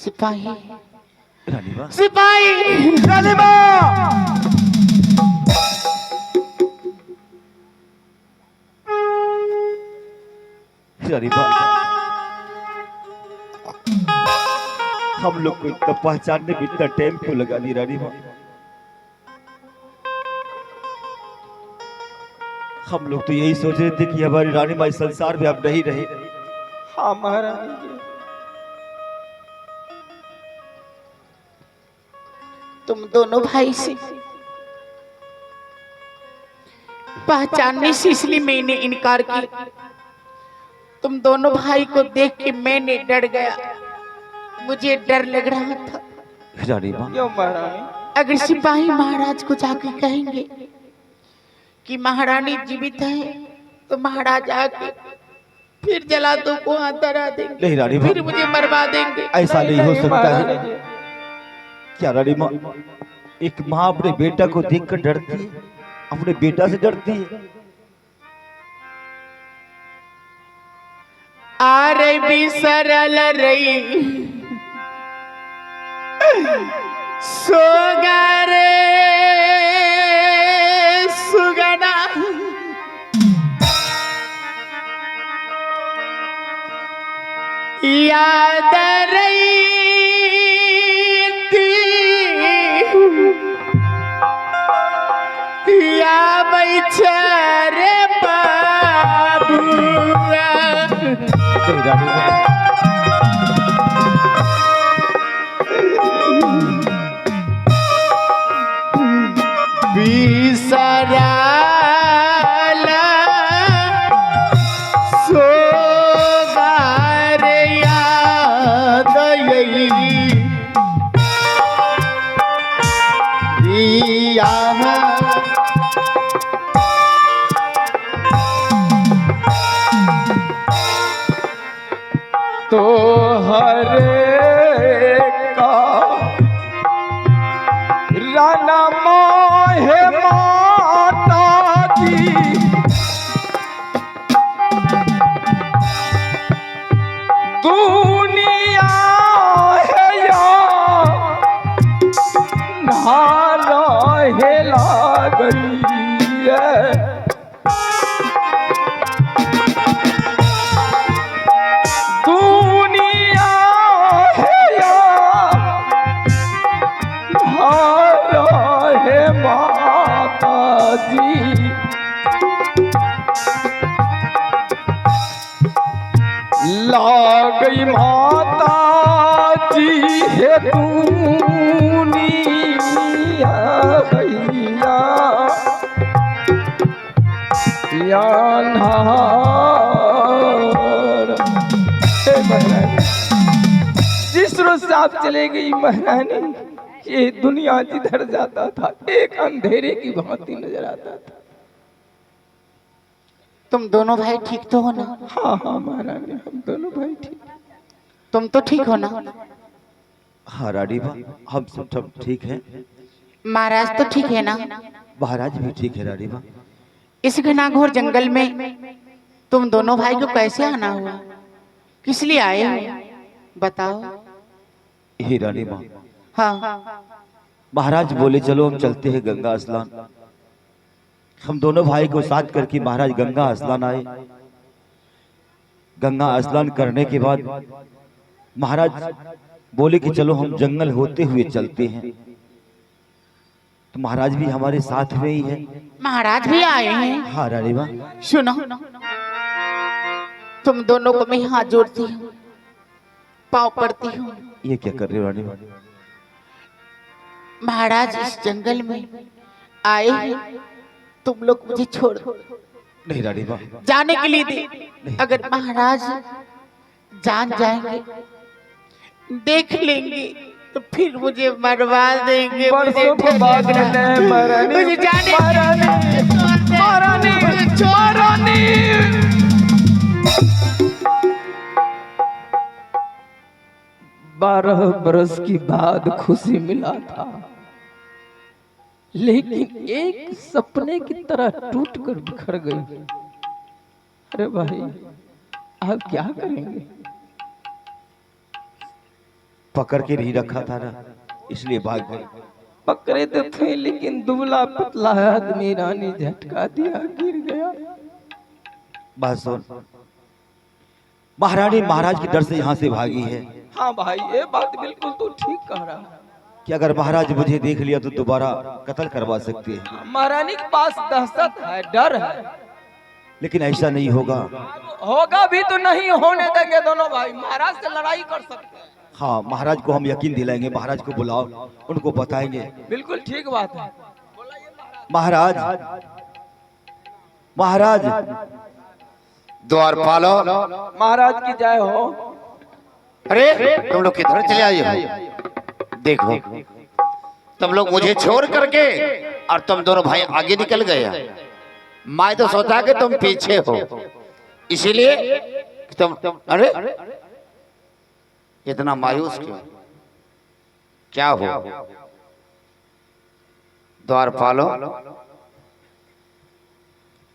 सिपाही रानी माँ, सिपाही रानी माँ, रानी माँ, हम लोग को इतना पहचानने में इतना टाइम क्यों लगा दी रानी माँ? हम लोग तो यही सोच रहे थे कि हमारी रानी माँ इस संसार में अब नहीं रहे। हाँ महारानी जी, तुम दोनों भाई से पहचानने से इसलिए मैंने इनकार किया। तुम दोनों भाई को देख के मैंने डर गया, मुझे डर लग रहा था। रानी माँ, क्यों महारानी? अगर सिपाही महाराज को जाके कहेंगे कि महारानी जीवित है तो महाराज आके फिर जला दो को अंदर आ देंगे, नहीं रानी माँ, फिर मुझे मरवा देंगे। ऐसा नहीं हो सकता महारानी है। जी, क्या रानी माँ, एक माँ अपने बेटा को देखकर डरती है, अपने बेटा से डरती है? आरे भी सरल रही सोगा रे सुगना, याद रही या बैछरे बाबुआ। नहीं रानी माँ, बिसराला सोगार याद दिया तो हरे का राना मोहे माता जी, दुनिया है या नारा हेला गई है। दुनिया है या नारा है माता जी, ला गई माता जी है दुनिया भैया या नार। हे महारानी, जिस रोज से आप चले गई महारानी, ये दुनिया जिधर जाता था एक अंधेरे की भांति नजर आता था। तुम दोनों भाई ठीक तो हो ना? हाँ हाँ महारानी, हम दोनों भाई ठीक। तुम तो ठीक हो ना? हाँ रानी माँ, हम सब ठीक हैं। महाराज तो ठीक है ना? महाराज भी ठीक है रानी माँ। इस घनाघोर जंगल में तुम दोनों भाई को कैसे आना हुआ? किस लिए आए हो बताओ। हे रानी माँ, हाँ, महाराज बोले चलो हम चलते हैं गंगा स्नान। हम दोनों भाई को साथ करके महाराज गंगा स्नान आए। गंगा स्नान करने के बाद महाराज बोले कि चलो हम जंगल होते हुए चलते हैं। तो महाराज भी हमारे साथ में ही है। महाराज भी आए हैं। हाँ रानी माँ, सुनो, तुम दोनों को मैं हाथ जोड़ती हूँ, पाँव पड़ती हूँ। ये क्या कर रहे हो रानी माँ? महाराज इस जंगल में आए हैं, तुम लोग मुझे छोड़ नहीं रानी माँ, जाने के लिए दे। अगर महाराज जान जाएंगे, देख लेंगे तो फिर मुझे मरवा देंगे। मुझे परसों को डर बात लग रहा करना है है। महारानी। मुझे जाने महारानी, महारानी, महारानी। 12 बरस की बाद खुशी मिला था, लेकिन एक सपने की तरह टूट कर बिखर गई। अरे भाई, आप क्या करेंगे? पकड़ के नहीं रखा था ना, इसलिए भाग गए। पकड़े तो थे लेकिन दुबला पतला आदमी रानी झटका दिया, गिर गया। बात सुन, महारानी महाराज के डर से यहाँ से भागी है हाँ भाई, ये बात बिल्कुल तू ठीक कह रहा है। कि अगर महाराज मुझे देख लिया तो दोबारा कत्ल करवा सकते हैं, महारानी के पास दहशत है, डर है। लेकिन ऐसा नहीं होगा। होगा भी तो नहीं होने देंगे दोनों भाई, महाराज से लड़ाई कर सकते हैं। हाँ, महाराज को हम यकीन दिलाएंगे, महाराज को बुलाओ, उनको बताएंगे। बिल्कुल ठीक बात है। महाराज, महाराज, द्वारपालो, महाराज की जय हो। अरे तुम लोग किधर चले आए हो? देखो, तुम लोग मुझे छोड़ करके और तुम दोनों भाई आगे निकल गए। मैं तो सोचा कि तुम पीछे हो, इसीलिए तुम अरे इतना मायूस क्यों? क्या हो द्वारपालो?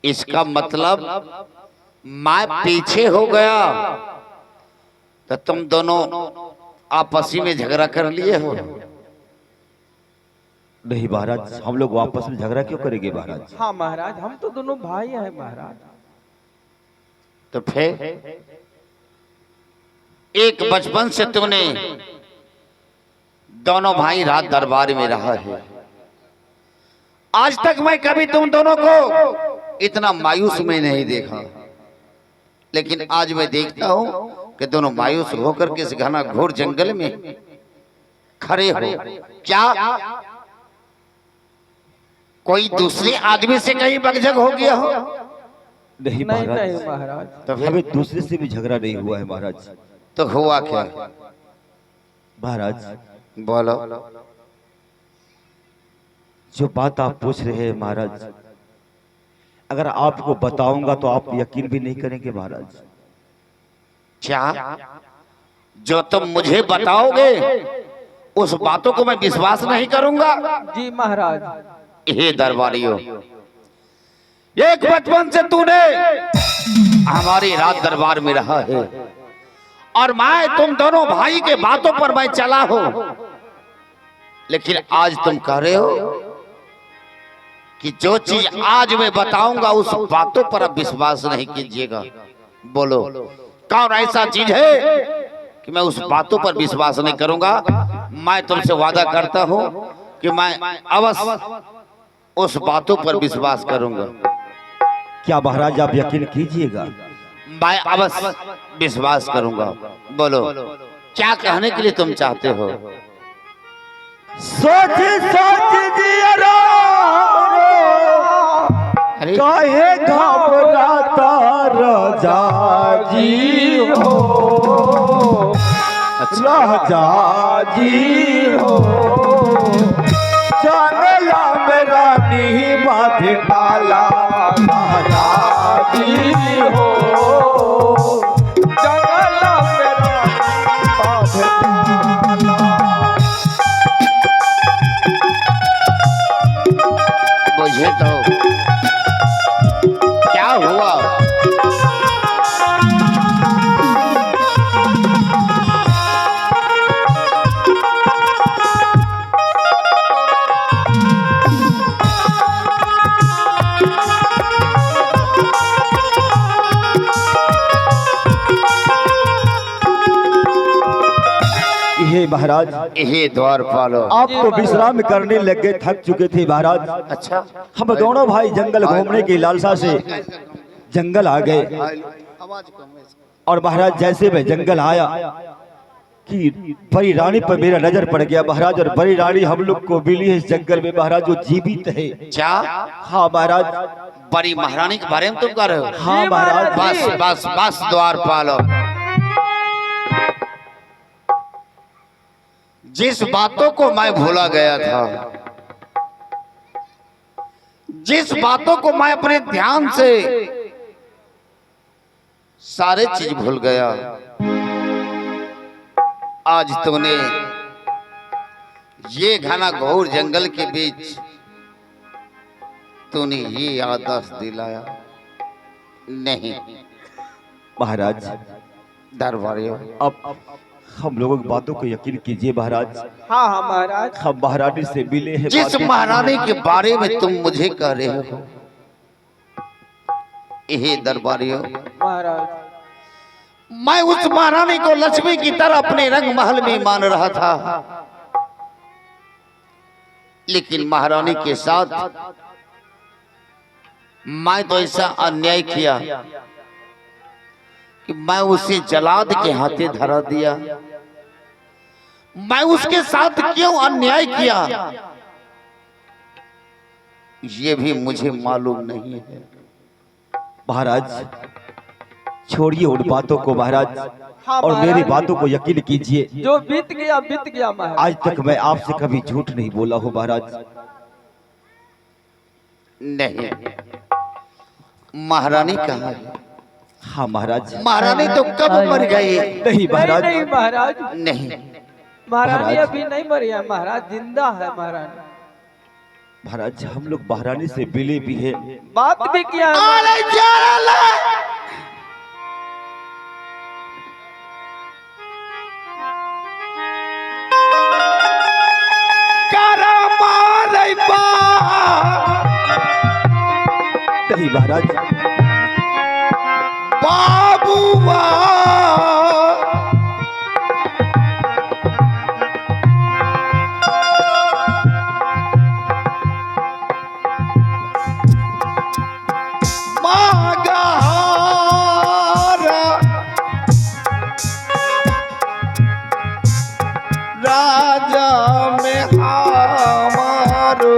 इसका मतलब मैं पीछे हो गया तो तुम दोनों आपसी में झगड़ा कर लिए हो? नहीं महाराज, हम लोग वापस में झगड़ा क्यों करेंगे महाराज? हाँ महाराज, हम तो दोनों भाई हैं महाराज। तो फिर एक बचपन से तुमने दोनों भाई रात दरबार में रहा है। आज तक मैं कभी तुम दोनों को इतना मायूस में नहीं देखा, लेकिन आज मैं देखता हूं कि दोनों मायूस होकर के इस घना घोर जंगल में खड़े हो। क्या कोई दूसरे आदमी से कहीं बगझग हो गया हो? नहीं नहीं महाराज, महाराज। तो फिर हमें दूसरे से भी झगड़ा नहीं हुआ है महाराज। तो हुआ क्या? महाराज, बोलो। जो बात आप पूछ रहे हैं महाराज, अगर आपको बताऊंगा तो आप यकीन भी नहीं करेंगे महाराज। क्या जो तुम मुझे बताओगे उस बातों को मैं विश्वास नहीं करूंगा? जी महाराज। हे दरबारियों, एक बचपन से तूने हमारी रात दरबार में रहा है और मैं तुम दोनों भाई के बातों पर मैं चला हूं, लेकिन आज तुम कह रहे हो कि जो चीज आज मैं बताऊंगा उस बातों पर अब विश्वास नहीं कीजिएगा। बोलो, कौन ऐसा चीज है कि मैं उस बातों पर विश्वास नहीं करूंगा? मैं तुमसे वादा करता हूं कि मैं अवश्य उस बातों पर विश्वास करूंगा। क्या महाराज आप यकीन कीजिएगा? मैं अवश्य विश्वास करूंगा। बोलो, क्या कहने के लिए तुम चाहते हो? सोच सोच दिया अरे काहे घबराता राजा जी हो, राजा जी हो, जंगला में रानी बांध डाला राजा जी हो, जंगला में रानी बांध डाला। मुझे तो क्या हुआ? हे महाराज, हे द्वारपालो, आप तो विश्राम करने लग गए, थक चुके थे महाराज। अच्छा, हम दोनों भाई जंगल घूमने की लालसा से जंगल आ गए और महाराज जैसे मैं जंगल आया कि परी रानी पर मेरा नजर पड़ गया महाराज। और परी रानी हम लोग को मिली है इस जंगल में महाराज, जो जीवित है। क्या? हाँ महाराज। बड़ी महारानी के बारे में तुम कह रहे हो? हाँ महाराज। बस बस बस द्वारपालो, जिस बातों को मैं भूला गया था, जिस बातों को मैं अपने ध्यान से सारे चीज भूल गया, आज तूने ये घना घोर जंगल के बीच तूने ये आदेश दिलाया। नहीं महाराज, दरबारियों, अब हम लोगों की बातों को यकीन कीजिए महाराज। हाँ हाँ महाराज। हम महारानी से मिले हैं। जिस महारानी के बारे में तुम मुझे कह रहे हो, ये दरबारियों, महाराज मैं उस महारानी को लक्ष्मी की तरह अपने रंग महल में मान रहा था, लेकिन महारानी के साथ मैं तो ऐसा अन्याय किया कि मैं उसे जलाद के हाथे धरा दिया। मैं उसके साथ क्यों अन्याय किया ये भी मुझे मालूम नहीं है। महाराज छोड़िए उन बातों को महाराज, हाँ, और महाराज। मेरी बातों को यकीन कीजिए। जो बीत गया महाराज। आज तक मैं आपसे कभी झूठ नहीं बोला हूँ महाराज। नहीं, महारानी कहाँ है? हाँ महाराज। महारानी तो कब मर गई? नहीं महाराज। नहीं महाराज, नहीं, महारानी महाराज। अभी नहीं मरी है महाराज, जिंदा है महारानी। महाराज हम लोग महारानी से मिले भी हैं। बात भी किया है। अरे जरा नहीं महाराज। बाबूआ राजा में हमारो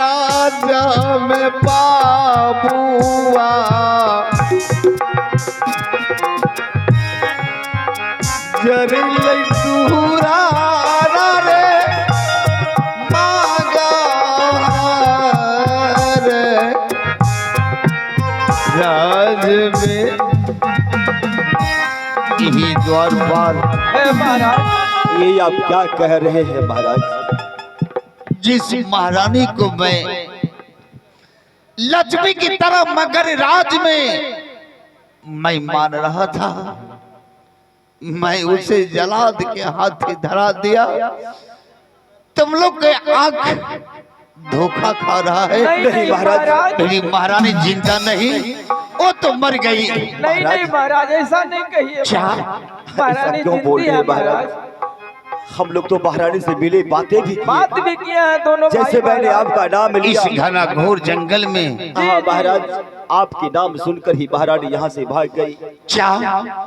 राजा में बाबुआ जरी दूरा रे मागा रे राज में यही द्वारपाल है महाराज। ये आप क्या कह रहे हैं महाराज? जिस महारानी को मैं लक्ष्मी की तरह मगर राज में मैं मान रहा था, मैं उसे जलाद के हाथ धरा दिया। तुम लोग के आंख धोखा खा रहा है। नहीं महाराज। मेरी महारानी जिंदा नहीं, वो तो मर गई। नहीं महाराज, ऐसा नहीं कहिए। क्या? महारानी ऐसा क्यों बोल जिंदी रहे है हैं महाराज? महाराज। हम लोग तो महारानी से मिले, बातें भी की। बात भी किया है दोनों जैसे भाई मैंने महाराज। आपका नाम इस लिया। घना घोर जंगल में हाँ महाराज, आपके नाम सुनकर ही महारानी यहाँ से भाग गई। क्या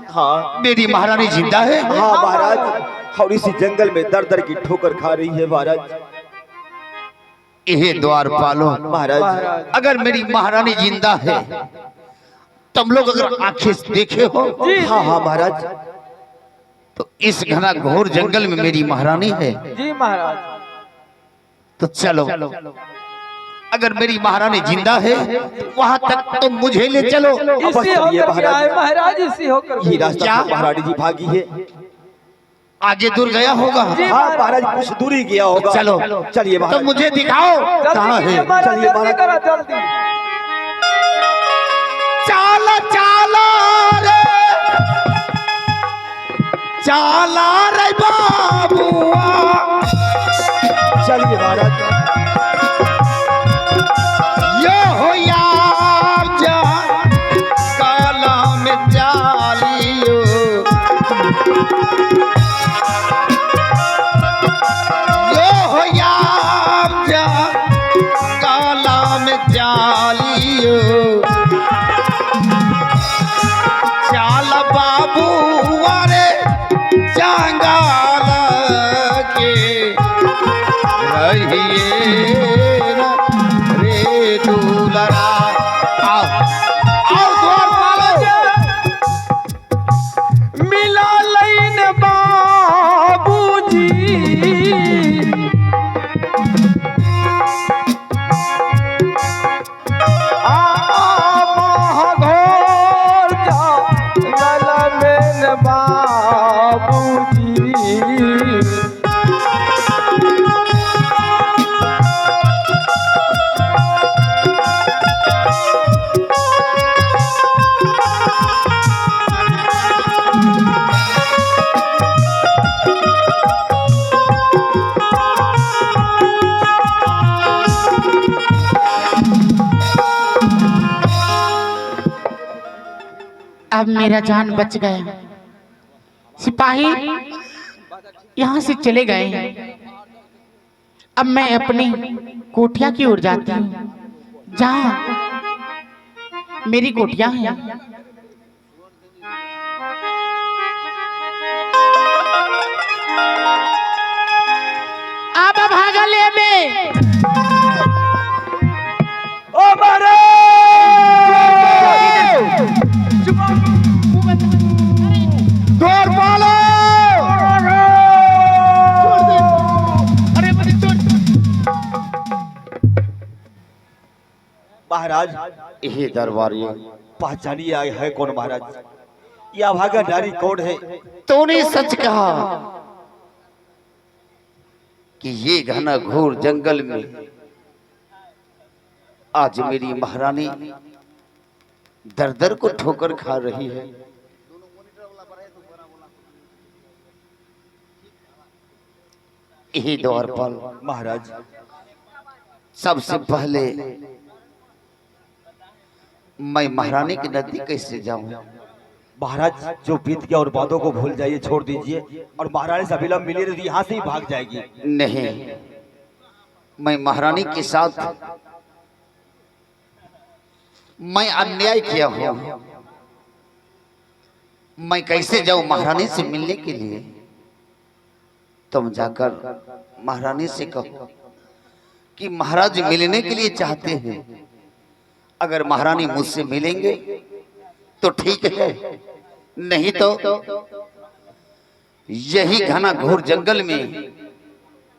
हाँ मेरी महारानी जिंदा है? हाँ महाराज, और इसी जंगल में दर दर की ठोकर खा रही है महाराज। यह द्वारपालो, महाराज अगर मेरी महारानी जिंदा है, तुम लोग अगर आंखें से देखे हो, हाँ हाँ महाराज, तो इस घना घोर जंगल में मेरी महारानी है। जी महाराज। तो चलो, अगर मेरी महारानी जिंदा है वहां तक तो मुझे ले चलो। इसी होकर के आए महाराज, इसी होकर ये के। रास्ता क्या? से महारानी जी भागी है। आगे दूर गया होगा, जी हाँ महाराज कुछ दूरी गया होगा। चलो चलिए तो महाराज। मुझे दिखाओ कहाँ जल्दी है। कीजिए महाराज, चलिए जल्दी महाराज। करो जल्दी। चाला चाला रे, चाला रे बाबुआ, चलिए महाराज। यो हो यार जा काला में जालियो, यो हो यार जा काला में जालियो, चाल बाबू वारे जंगाल के रहिए रे दूलरा। आओ द्वारपाल, मिला लैन बाबूजी, महाघोर जंगल में बाबूजी, अब मेरा जान बच गया। सिपाही यहाँ से चले गए हैं। अब मैं अपनी कोठिया की ओर जाती हूँ, जहाँ मेरी कोठिया है। अब भागले में ओ मारे द्वार पालो। महाराज यही दरबारी पहचानिए आए है कौन महाराज? यह अभागा नारी कौन है? तूने सच कहा कि ये घना घोर जंगल में आज मेरी महारानी दर दर को ठोकर खा रही है। यही द्वारपाल महाराज सबसे पहले मैं महारानी के नजदीक कैसे जाऊं? महाराज जो बीत गया और बातों को भूल जाइए, छोड़ दीजिए और महारानी से अविलंब मिली रही यहाँ से ही भाग जाएगी। नहीं, मैं महारानी के साथ मैं अन्याय किया हूं। मैं कैसे जाऊं महारानी से मिलने के लिए? तुम जाकर महारानी से कहो कि महाराज मिलने के लिए चाहते हैं। अगर महारानी मुझसे मिलेंगे तो ठीक है, नहीं तो यही घना घोर जंगल में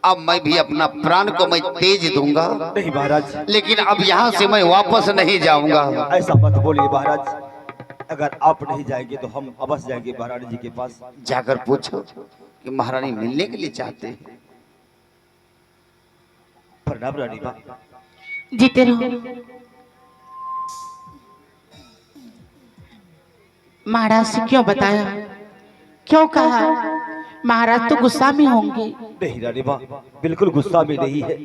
अब मैं भी अपना प्राण को मैं तेज दूंगा। नहीं महाराज, लेकिन अब यहाँ से मैं वापस नहीं जाऊंगा। ऐसा मत बोलिए महाराज। अगर आप नहीं जाएंगे तो हम अवश्य जाएंगे महारानी जी के पास। जाकर पूछो कि महारानी मिलने के लिए चाहते हैं। प्रणाम रानी माँ। जीते रहो। महाराज से क्यों बताया, क्यों कहा? महाराज तो गुस्सा में होंगे। नहीं रानी माँ, बिल्कुल गुस्सा में नहीं है।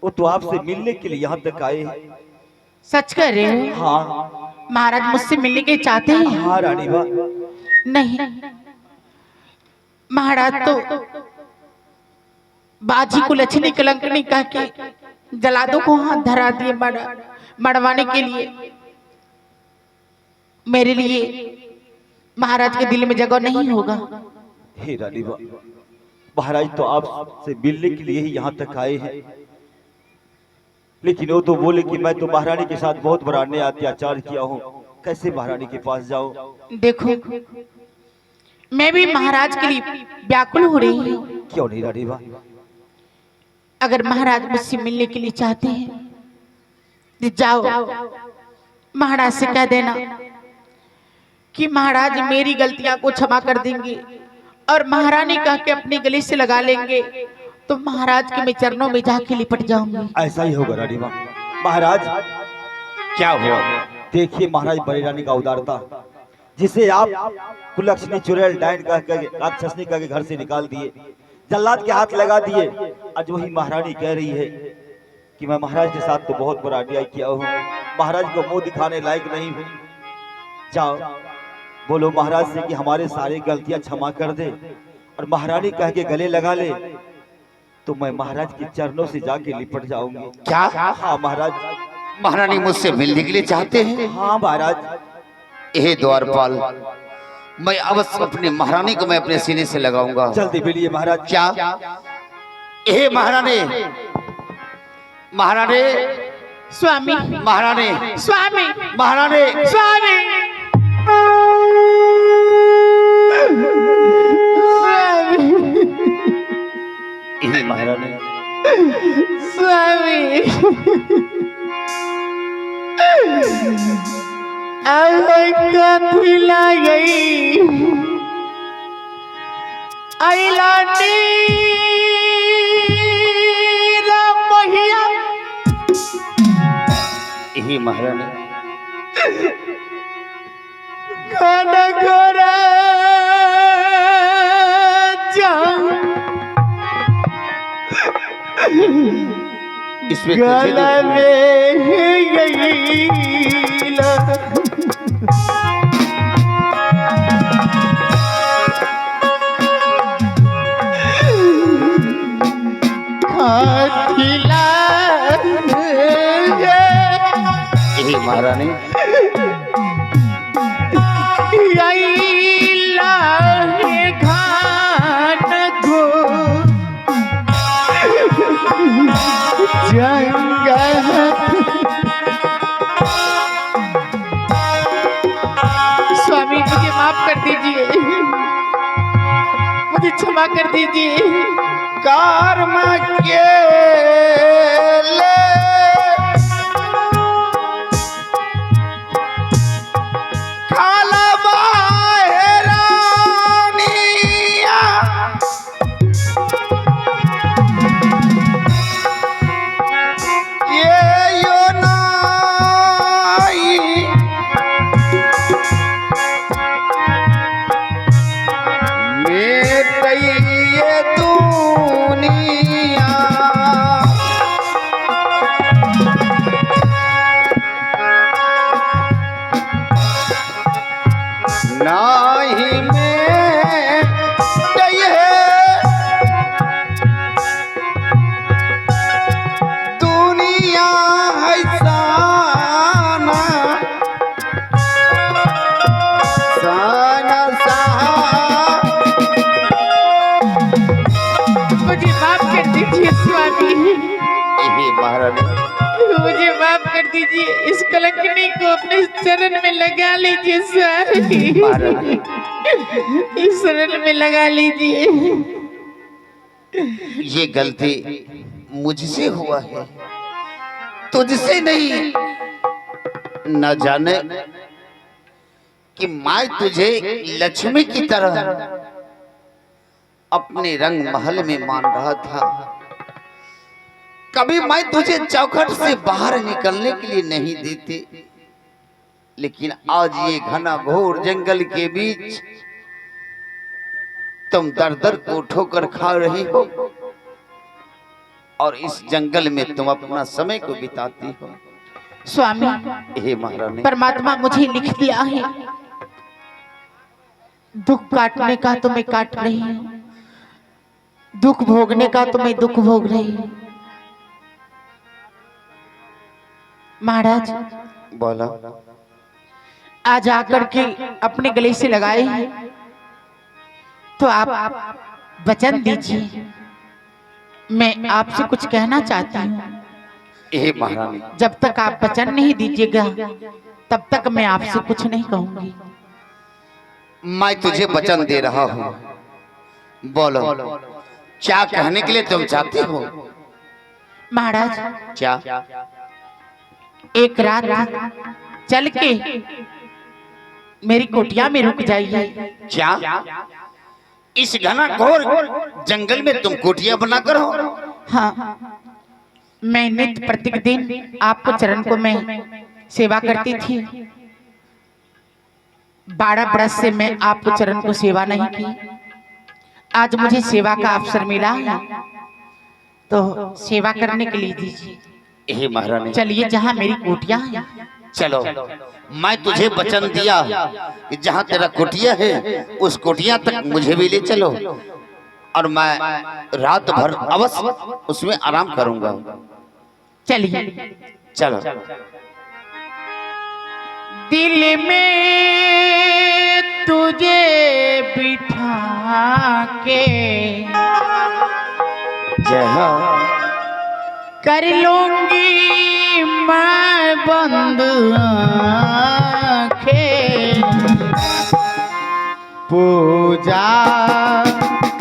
वो तो आपसे मिलने के लिए यहाँ तक आए हैं। सच कर रहे हो? हाँ महाराज मुझसे मिलने के चाहते हैं? हाँ रानी माँ। नहीं, महाराज तो बाजी को लक्ष्मी कलंकनी कह के जलादों को हाथ धरा दिए मरवाने के लिए। मेरे लिए महाराज के दिल में जगह नहीं होगा। हे रानी माँ, महाराज तो आपसे मिलने के लिए ही यहाँ तक आए हैं, लेकिन वो तो बोले कि मैं तो महारानी के साथ बहुत बड़ा अन्याय अत्याचार किया हूँ, कैसे महारानी के पास जाऊं? देखो, मैं भी महाराज के लिए व्याकुल हो रही हूँ। क्यों नहीं रानी माँ? अगर महाराज मुझसे मिलने के लिए चाहते हैं तो जाओ, महाराज से कह देना कि महाराज मेरी गलतियां को क्षमा कर देंगे और महारानी कह के अपने गले से लगा लेंगे तो महाराज के मैं चरणों में जाके लिपट जाऊंगी। ऐसा ही होगा रानी माँ। महाराज क्या हुआ? देखिए महाराज बड़ी रानी का उदारता, जिसे आप कुलक्षणी चुड़ैल डायन कह के राक्षसनी कह के घर से निकाल दिए, जल्लाद के हाथ लगा दिए। आज वही महारानी कह रही है कि मैं महाराज के साथ तो बहुत बड़ा अन्याय किया हूँ, महाराज को मुंह दिखाने लायक नहीं हूँ। जाओ बोलो महाराज से कि हमारे सारे गलतियां क्षमा कर दे और महारानी कह के गले लगा ले, तो मैं महाराज के चरणों से जाके लिपट जाऊंगी। क्या? हाँ महाराज। महारानी मुझसे मिलने के लिए चाहते हैं? हाँ महाराज। यह द्वारपाल, मैं अवश्य अपनी महारानी को मैं अपने सीने से लगाऊंगा। जल्दी मिलिए महाराज। क्या? हे महारानी, महारानी, स्वामी, महारानी, स्वामी, महारानी, स्वामी, हे महारानी, स्वामी, कथी ला गई अलाटी महिया। हे महारानी, खाना खोरा इसमें गला में गई खिला यही महारानी स्वामी मुझे माफ कर दीजिए, मुझे क्षमा कर दीजिए। कर्म के ले खाला बाहरानिया ये यो नाई मेरे ये दुनिया नाही में दुनिया है साना साना सहा मुझे माफ कर दीजिए स्वामी, यही महारानी मुझे माफ कर दीजिए। इस कलंकनी को अपने चरण में लगा लीजिए स्वामी, महारानी इस शरण में लगा लीजिए। ये गलती मुझसे हुआ है, तुझसे नहीं। न जाने कि मैं तुझे लक्ष्मी की तरह अपने रंग महल में मान रहा था। कभी मैं तुझे चौखट से बाहर निकलने के लिए नहीं देती, लेकिन आज ये घना घोर जंगल के बीच तुम दर दर को ठोकर खा रही हो और इस जंगल में तुम अपना समय को बिताती हो। स्वामी, हे महारानी परमात्मा मुझे लिख दिया है, दुख काटने का तो मैं काट रही हूँ, दुख भोगने का तो मैं दुख भोग रही हूँ। महाराज बोला आज आकर के अपने गले से लगाए हैं, तो आप वचन दीजिए। मैं आपसे कुछ कहना चाहती हूँ। हे महारानी जब तक आप वचन नहीं दीजिएगा तब तक मैं आपसे कुछ नहीं कहूंगी। मैं तुझे वचन दे रहा हूँ, बोलो क्या कहने के लिए तुम चाहती हो? महाराज क्या? एक रात चल के मेरी कुटिया में रुक जाइए। क्या इस घना घोर जंगल में तुम कुटिया बनाकर हो? हाँ, मैं नित्य प्रत्येक दिन आपको चरण को मैं सेवा करती थी। 12 बरस से मैं आपको चरण को सेवा नहीं की। आज मुझे सेवा का अवसर मिला है तो सेवा करने के लिए दीजिए। हे महारानी चलिए जहाँ मेरी कुटिया है। चलो, मैं तुझे वचन दिया कि जहाँ तेरा कुटिया है उस कुटिया तक मुझे भी ले चलो और मैं रात भर अवश्य उसमें आराम करूंगा। चलिए। चलो। दिल में तुझे बिठा के जहाँ कर लूंगी मैं बंद आँखें, पूजा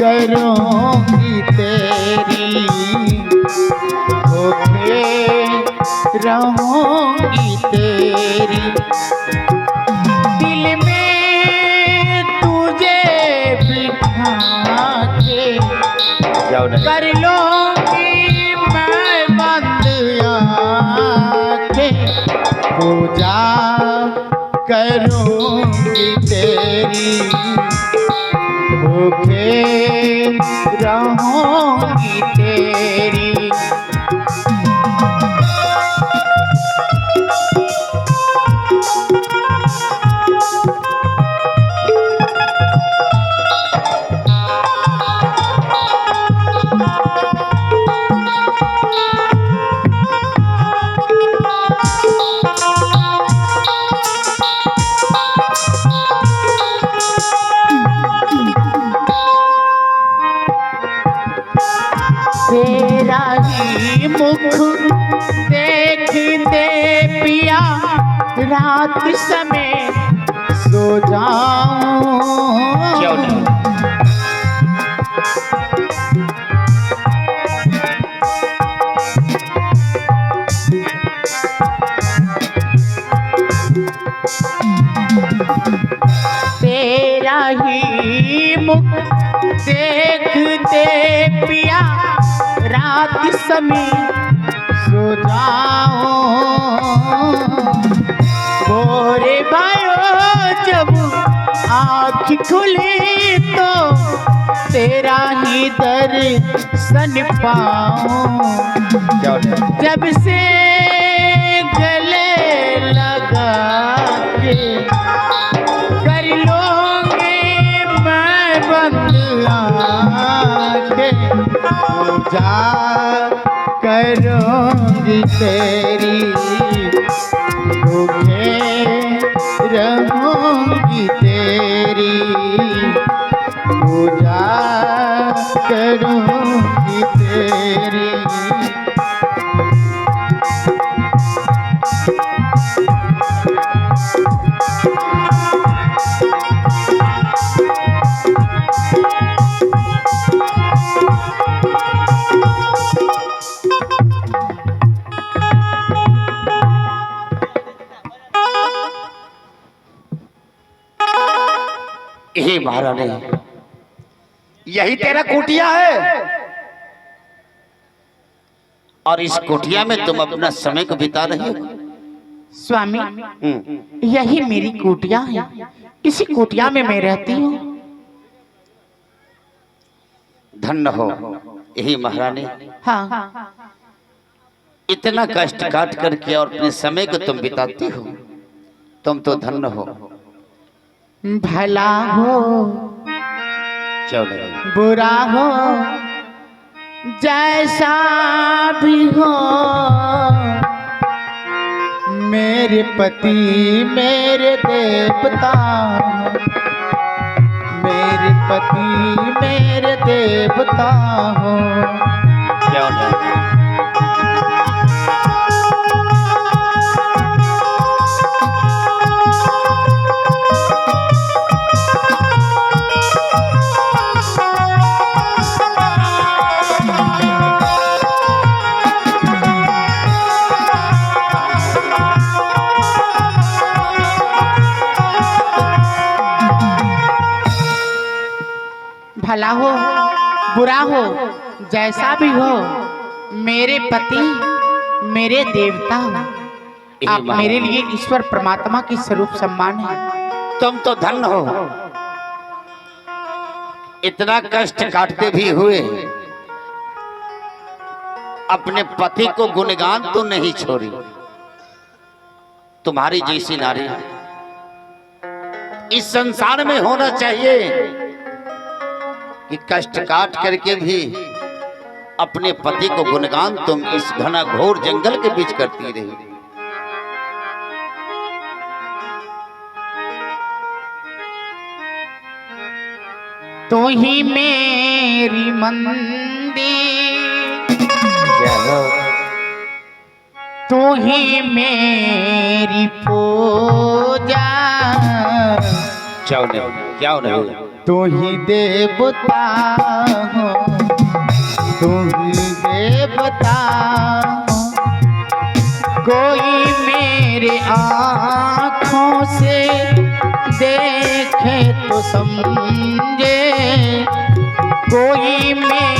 करूंगी तेरी, होके रहूंगी तेरी। दिल में तुझे बिठा के कर लूंगी मैं बंद आँखें, पूजा करूंगी तेरी, भूखे रहूंगी तेरी। तेरा ही मुख देखते पिया रात समय सो जाऊं। क्यों नहीं? तेरा ही मुख देखते पिया रात समय सो जाओ। भोरे भयो जब आँख खुली तो तेरा ही दर्शन पाऊं। जब से गले लगा के कर लोगे मैं बंद आंखें, पूजा करूंगी तेरी भूखे रहूंगी तेरी, पूजा करूंगी तेरी। हे महारानी, यही तेरा कुटिया है और इस कुटिया में तुम अपना समय को बिता रही हो। स्वामी, यही मेरी कुटिया है, इसी कुटिया में मैं रहती हूँ। धन्य हो यही महारानी। हाँ, इतना कष्ट काट करके और अपने समय को तुम बिताती हो, तुम तो धन्य हो। भला हो चलो बुरा हो जैसा भी हो, मेरे पति मेरे देवता, मेरे पति मेरे देवता हो। भला हो बुरा हो जैसा भी हो, मेरे पति मेरे देवता हो। आप मेरे लिए ईश्वर परमात्मा की स्वरूप सम्मान है। तुम तो धन्य हो, इतना कष्ट काटते भी हुए अपने पति को गुणगान तो नहीं छोड़ी। तुम्हारी जैसी नारी इस संसार में होना चाहिए कि कष्ट काट करके भी अपने पति को गुणगान तुम इस घना घोर जंगल के बीच करती रही। तू ही मेरी मंदिर, तू ही मेरी पूजा, क्या नहीं तू ही देवता हो, तू ही देवता हो। कोई मेरे आँखों से देखे तो समझे